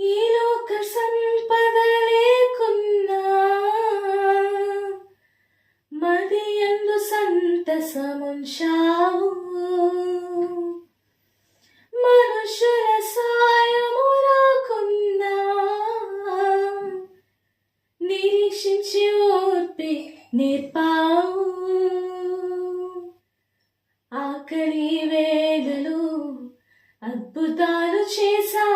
ఈ లోక సంపద లేకున్నా మది యందు సంతసముంచావు. మనుషుల సాయము రాకున్నా నిరీక్షించి ఓర్పి నేర్పావు. ఆకలి వేళలో అద్భుతాలు చేశావు.